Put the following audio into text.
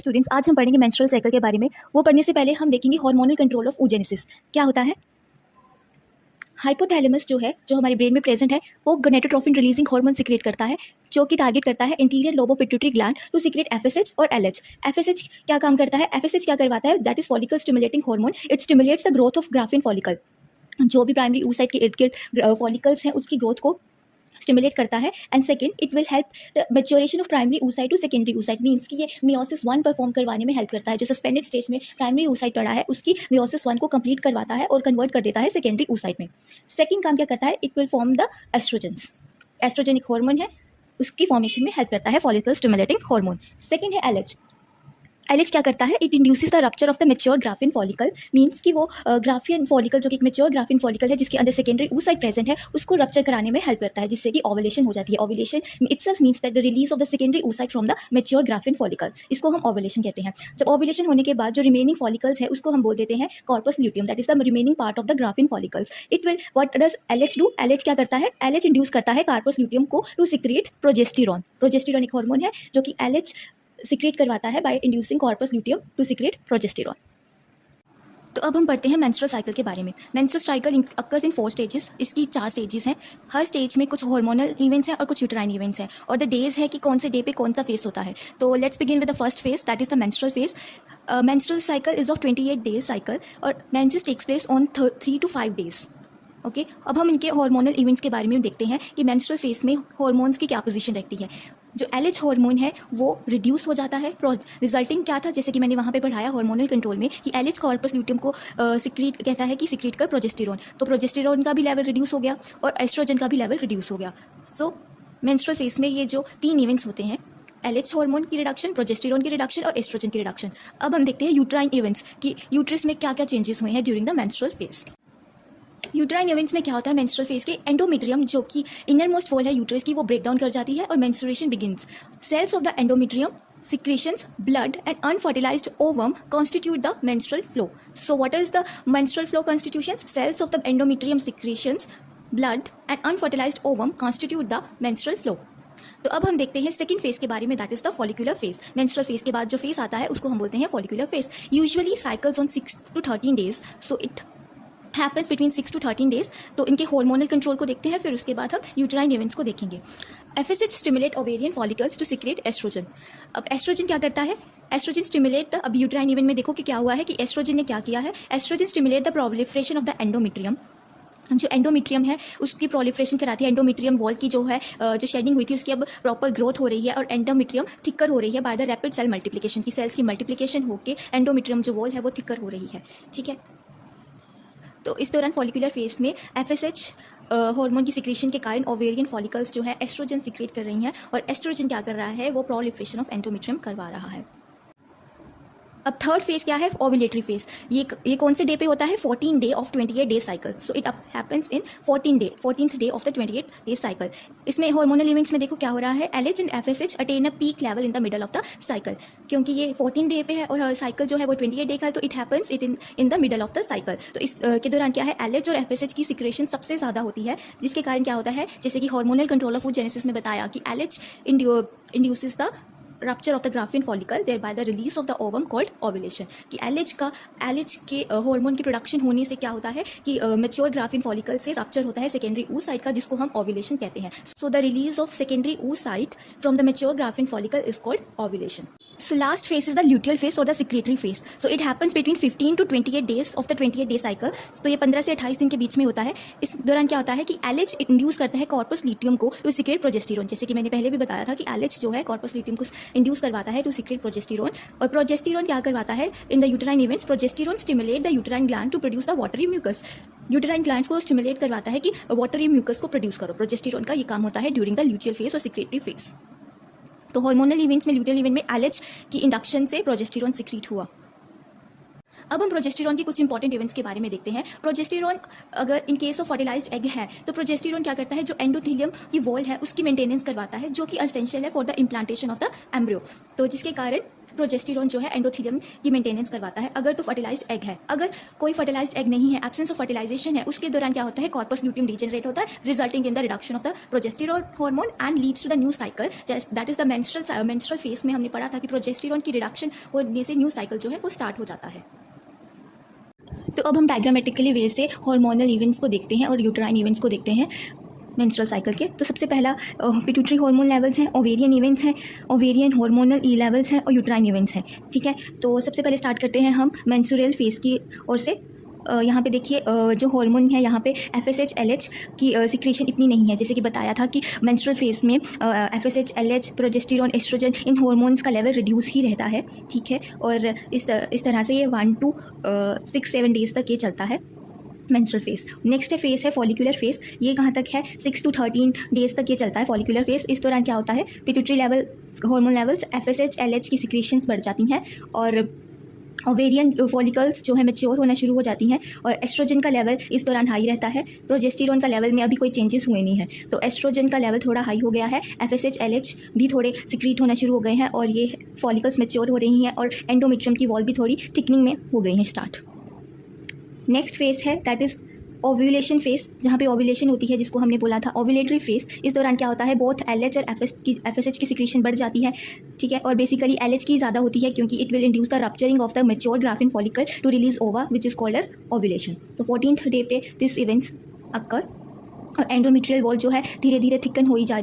Students, आज हम पढ़ेंगे मेंस्ट्रुअल साइकिल के बारे में। वो पढ़ने से पहले हम देखेंगे हार्मोनल कंट्रोल ऑफ oogenesis क्या होता है। हाइपोथैलेमस जो है, जो हमारे ब्रेन में प्रेजेंट है, वो गोनेटोट्रोफिन रिलीजिंग हार्मोन सिक्रेट करता है, जो कि टारगेट करता है interior lobe of pituitary gland to secrete FSH और एलएच। एफएसएच क्या काम करता है? एफएसएच क्या करवाता है? That is follicle stimulating hormone. It stimulates the growth of Graafian follicle. जो भी प्राइमरी oocyte के इर्द गिर्द फॉलिकल्स हैं उसकी ग्रोथ को स्टिमुलेट करता है। And second, it will help the maturation of primary oocyte to secondary oocyte। Means कि ये मियोसिस 1 परफॉर्म करवाने में हेल्प करता है। जो सस्पेंडेड स्टेज में प्राइमरी oocyte पड़ा है उसकी मियोसिस 1 को कंप्लीट करवाता है और कन्वर्ट कर देता है सेकेंडरी oocyte में। सेकंड काम क्या करता है? It will form the oestrogens. Oestrogen एक हार्मोन है, उसकी फॉर्मेशन में हेल्प करता है फॉलिकल स्टिमुलेटिंग हार्मोन। सेकंड है एलएच। एलएच क्या करता है? It induces the rupture of the mature Graafian follicle. Means कि वो ग्राफिन फॉलिकल जो कि एक मेच्योर ग्राफिन फॉलिकल है जिसके अंदर सेकेंडरी oocyte प्रेजेंट है, उसको रप्चर कराने में हेल्प करता है, जिससे कि ओवुलेशन हो जाती है। Ovulation itself means that the release of the secondary oocyte from the mature Graafian follicle. इसको हम ओवुलेशन कहते हैं। जब ओवुलेशन होने के बाद जो रिमेनिंग फॉलिकल्स है उसको हम बोल देते हैं corpus luteum. That is the remaining part of the Graafian follicles. It will what does LH do? LH क्या करता है? एलएच इंड्यूस करता है कार्पस ल्यूटियम को टू सिक्रिएट प्रोजेस्टेरॉन। प्रोजेस्टेरॉन एक हार्मोन है जो कि एलएच सिक्रेट करवाता है by inducing corpus luteum to secrete progesterone. तो अब हम पढ़ते हैं मेंस्ट्रुअल साइकिल के बारे में। Menstrual cycle occurs in 4 stages. इसकी 4 स्टेजेस हैं। हर स्टेज में कुछ हार्मोनल इवेंट्स हैं और कुछ यूट्राइन इवेंट्स हैं, और द डेज है कि कौन से डे पे कौन सा फेस होता है। तो let's begin with the first phase, that is the menstrual phase. Menstrual cycle is of 28 days cycle और menses takes place on 3 to 5 days. Okay, अब हम इनके हार्मोनल इवेंट्स के बारे में देखते हैं कि मेंस्ट्रुअल फेज में हार्मोन्स की क्या पोजीशन रहती है। जो एलएच हार्मोन है वो रिड्यूस हो जाता है। रिजल्टिंग क्या था, जैसे कि मैंने वहाँ पे पढ़ाया हार्मोनल कंट्रोल में कि एलएच कॉर्पस ल्यूटियम को सिक्रीट कहता है कि सिक्रीट कर प्रोजेस्टेरॉन। तो प्रोजेस्टेरॉन का भी लेवल रिड्यूस हो गया और एस्ट्रोजन का भी लेवल रिड्यूस हो गया। सो मेंस्ट्रुअल फेज में ये जो 3 इवेंट्स होते हैं, एलएच हार्मोन की रिडक्शन, प्रोजेस्टेरॉन की रिडक्शन और एस्ट्रोजन की रिडक्शन। अब हम देखते हैं यूट्राइन इवेंट्स कि यूट्रस में क्या क्या चेंजेस हुए हैं during the menstrual phase. Uterine events में क्या होता है? मेंस्ट्रुअल फेज के एंडोमेट्रियम जो कि इनर मोस्ट वॉल है यूट्रस की, वो ब्रेक डाउन कर जाती है और menstruation begins. Cells of the endometrium, secretions, blood and unfertilized ovum constitute the menstrual flow. So what is the menstrual flow constitutions? Cells of the endometrium, secretions, blood and unfertilized ovum constitute the menstrual flow. तो अब हम देखते हैं second phase के बारे में, that is the follicular phase. Menstrual phase के बाद जो फेज आता है उसको हम बोलते हैं follicular phase. Usually cycles on 6 to 13 days, so it happens between 6 to 13 days. तो इनके हार्मोनल कंट्रोल को देखते हैं, फिर उसके बाद हम यूट्राइन इवेंट्स को देखेंगे। FSH stimulate ovarian follicles to secrete oestrogen. अब एस्ट्रोजन क्या करता है? एस्ट्रोजन स्टिमुलेट अब यूट्राइन इवेंट में देखो कि क्या हुआ है कि एस्ट्रोजन ने क्या किया है। Oestrogen stimulate the proliferation of the endometrium. जो एंडोमेट्रियम है उसकी प्रोलिफरेशन कराती है। एंडोमेट्रियम वॉल की जो है जो शेडिंग हुई थी उसकी अब प्रॉपर ग्रोथ हो रही है और एंडोमेट्रियम थिकर हो रही है by the rapid cell multiplication. की सेल्स की मल्टीप्लिकेशन होकर एंडोमेट्रियम जो वॉल है वो थिकर हो रही है। ठीक है, तो इस दौरान फॉलिकुलर फेज में एफएसएच हार्मोन की सिक्रेशन के कारण ओवेरियन फॉलिकल्स जो है एस्ट्रोजन सिक्रेट कर रही हैं, और एस्ट्रोजन क्या कर रहा है? वो प्रोलिफरेशन ऑफ एंडोमेट्रियम करवा रहा है। अब थर्ड फेज क्या है? Ovulatory phase. ये कौन से डे पे होता है? 14 day of 28 day cycle. So it happens in 14th day of the 28 day cycle. इसमें हार्मोनल इवेंट्स में देखो क्या हो रहा है। LH and FSH attain a peak level in the middle of the cycle. क्योंकि ये 14 डे पे है और साइकिल जो है वो 28 डे का है, तो it happens it in the middle of the cycle. तो इस के दौरान क्या है? एलएच और एफएसएच की सिक्रेशन सबसे ज़्यादा होती है, जिसके कारण क्या होता है, जैसे कि हार्मोनल कंट्रोल ऑफ oogenesis में बताया कि LH induces the rupture of the graphene follicle thereby the release of the ovum called ovulation। कि एलएच के हार्मोन की प्रोडक्शन होने से क्या होता है कि मेच्योर ग्राफिन फॉलिकल से रप्चर होता है सेकेंडरी oocyte का, जिसको हम ओव्यूलेशन कहते हैं। So the release of secondary oocyte from the mature Graafian follicle is called ovulation. So last phase is the luteal phase or the secretory phase. So it happens between 15 to 28 days of the 28 day cycle. तो ये 15 से 28 दिन के बीच में होता है। इस दौरान क्या होता है कि एलएच इंड्यूस करता है कॉर्पस ल्यूटियम को टू सिक्रेट प्रोजेस्टेरॉन। जैसे कि मैंने पहले भी बताया था कि एलएच जो है कॉर्पस ल्यूटियम को इंड्यूस करवाता है टू सिक्रेट प्रोजेस्टेरॉन। और प्रोजेस्टेरॉन क्या करवाता है? In the uterine events progesterone stimulate the uterine gland to produce the watery mucus. Uterine glands को स्टिमुलेट करवाता है कि वाटरी म्यूकस को प्रोड्यूस करो। प्रोजेस्टेरॉन का ये काम होता है ड्यूरिंग द ल्यूटियल फेज और सिक्रेटरी फेज। तो हार्मोनल इवेंट्स में ल्यूटियल इवेंट में एलएच की इंडक्शन से प्रोजेस्टेरॉन सिक्रीट हुआ। अब हम प्रोजेस्टेरॉन के कुछ इंपॉर्टेंट इवेंट्स के बारे में देखते हैं। प्रोजेस्टेरॉन अगर in case of fertilised egg है तो प्रोजेस्टेरॉन क्या करता है? जो एंडोथेलियम की वॉल है उसकी मेंटेनेंस करवाता है, जो कि एसेंशियल है for the implantation of the embryo. तो जिसके कारण प्रोजेस्टेरॉन जो है एंडोथेलियम की मेंटेनेंस करवाता है। अगर तो फर्टिलाइज्ड एग है, अगर कोई फर्टिलाइज्ड एग नहीं है, एब्सेंस ऑफ फर्टिलाइजेशन है, उसके दौरान क्या होता है, कॉर्पस ल्यूटियम डीजेनरेट होता है, resulting in the reduction of the progesterone hormone and leads to the new cycle. That is the menstrual phase में हमने पढ़ा था कि प्रोजेस्टेरॉन की रिडक्शन होने से न्यू साइकिल जो है वो स्टार्ट हो जाता है। तो अब हम डायग्रामेटिकली वे से हार्मोनल इवेंट्स को देखते हैं और यूट्राइन इवेंट्स को देखते हैं मेंस्ट्रुअल साइकिल के। तो सबसे पहला पिट्यूटरी हार्मोन लेवल्स हैं, ओवेरियन इवेंट्स हैं, ओवेरियन हार्मोनल ई लेवल्स हैं और यूट्राइन इवेंट्स हैं। ठीक है, तो सबसे पहले स्टार्ट करते हैं हम मेंस्ट्रुअल फेज की ओर से। यहाँ पे देखिए जो हार्मोन है यहाँ पे FSH LH की सिक्रेशन इतनी नहीं है, जैसे कि बताया था कि मेंस्ट्रुअल फेज में FSH LH प्रोजेस्टेरॉन एस्ट्रोजन इन हार्मोन्स का लेवल रिड्यूस ही रहता है। ठीक है, और इस तरह से ये 1 to 6-7 डेज तक ये चलता है मेंस्ट्रुअल फेज। नेक्स्ट फेज है फॉलिकुलर फेज, ये कहाँ तक है 6 to 13 डेज तक ये चलता है फॉलिकुलर फेज। इस दौरान क्या होता है, pituitary level hormone levels FSH LH की सिक्रेशंस बढ़ जाती हैं और ओवेरियन फॉलिकल्स जो है मैच्योर होना शुरू हो जाती हैं और एस्ट्रोजन का लेवल इस दौरान हाई रहता है। प्रोजेस्टेरॉन का लेवल में अभी कोई चेंजेस हुए नहीं है, तो एस्ट्रोजन का लेवल थोड़ा हाई हो गया है, FSH LH भी थोड़े सिक्रीट होना शुरू हो गए हैं और ये फॉलिकल्स मैच्योर हो रही हैं और एंडोमेट्रियम की वॉल भी थोड़ी थिकनिंग में हो गई हैं स्टार्ट। नेक्स्ट फेज है दैट इज़ ओव्यूलेशन फेज, जहाँ पे ओव्यूलेशन होती है जिसको हमने बोला था ओव्यूलेटरी फेज। इस दौरान क्या होता है, बोथ LH और FSH की सिक्रेशन बढ़ जाती है। ठीक है, और बेसिकली LH की ज़्यादा होती है क्योंकि it will induce the rupturing of the mature Graafian follicle to release ova which is called as ovulation. तो 14th डे पे दिस इवेंट्स अक्कर और एंडोमेट्रियल वॉल जो है धीरे धीरे थिकन हो ही जा रही है।